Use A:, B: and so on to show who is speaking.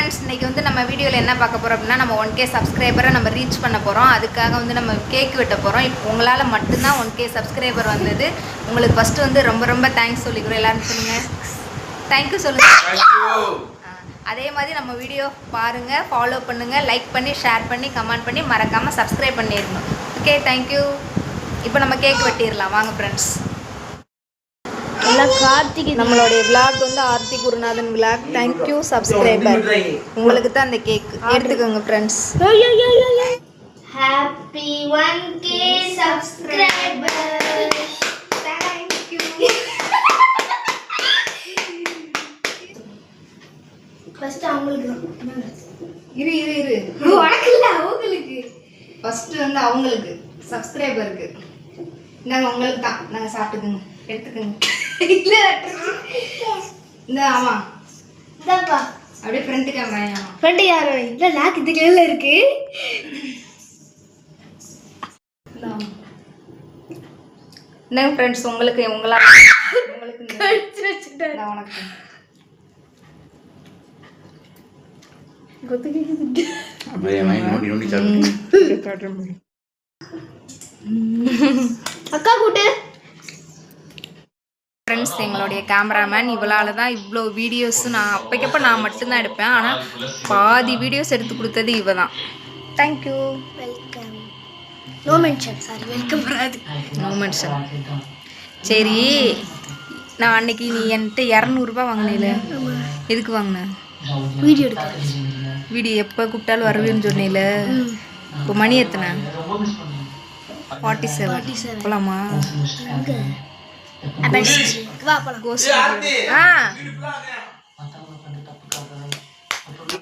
A: Friends, இன்றைக்கி வந்து நம்ம வீடியோவில் என்ன பார்க்க போகிறோம் அப்படின்னா, நம்ம 1K சப்ஸ்கிரைபரை நம்ம ரீச் பண்ண போகிறோம். அதுக்காக வந்து நம்ம கேக் வெட்ட போகிறோம். இப்போ உங்களால் மட்டும்தான் 1K சப்ஸ்கிரைபர் வந்தது. உங்களுக்கு ஃபஸ்ட்டு வந்து ரொம்ப ரொம்ப தேங்க்ஸ் சொல்லிக்கிறோம். எல்லோரும் சொல்லுங்கள், தேங்க்யூ சொல்லுங்கள். அதே மாதிரி நம்ம வீடியோ பாருங்கள், ஃபாலோ பண்ணுங்கள், லைக் பண்ணி, ஷேர் பண்ணி, கமெண்ட் பண்ணி, மறக்காமல் சப்ஸ்கிரைப் பண்ணிடணும். Okay, thank you. இப்போ நம்ம கேக் வெட்டிடலாம் வாங்க ஃப்ரெண்ட்ஸ்.
B: கார்த்திகை
A: நம்மளுடைய விளாக் வந்து ஆர்த்தி குருநாதன் விளாக். Thank you subscriber. உங்களுக்கு தான் அந்த கேக் எடுத்துக்கோங்க friends.
B: Happy 1K subscriber.
A: Thank you.
B: First அவங்களுக்கு
A: இரு
B: உனக்கு இல்ல அவங்களுக்கு.
A: ஃபர்ஸ்ட் வந்து அவங்களுக்கு சப்ஸ்கிரைபருக்கு. இந்தாங்க உங்களுக்கு தான். நாங்கள் சாப்பிட்டுக்குங்க, எடுத்துக்கோங்க.
B: இல்ல
A: இந்த ஆமா
B: இதாப்பா
A: அப்படியே ஃப்ரண்ட் கேமரா. ஆமா
B: ஃப்ரெண்ட் யாரோ இல்ல லாக் இது கீழ இருக்கு.
A: இந்தாங்க ஃப்ரெண்ட்ஸ், உங்களுக்கு
B: கழிச்சு வச்சுட்டேன்.
A: உனக்கு
B: அக்கா கூட்டு.
A: ஃப்ரெண்ட்ஸ், எங்களுடைய கேமராமேன் இவளால் தான் இவ்வளோ வீடியோஸ். நான் அப்பைக்கப்போ நான் மட்டும்தான் எடுப்பேன், ஆனால் பாதி வீடியோஸ் எடுத்து கொடுத்தது இவ தான். Thank you.
B: Welcome. No mention. Sorry, welcome வராது.
A: No mention. சரி, நான் அன்னைக்கு நீ என்கிட்ட 200 வாங்கினேல, எதுக்கு வாங்கினேன்?
B: வீடியோ எடுக்க.
A: வீடியோ எப்போ கூப்பிட்டாலும் வருவேன்னு சொன்னேல. இப்போ மணி எத்தனை? 47. போலாமா?
B: வா போலாம்.
A: கோஸ்ட்.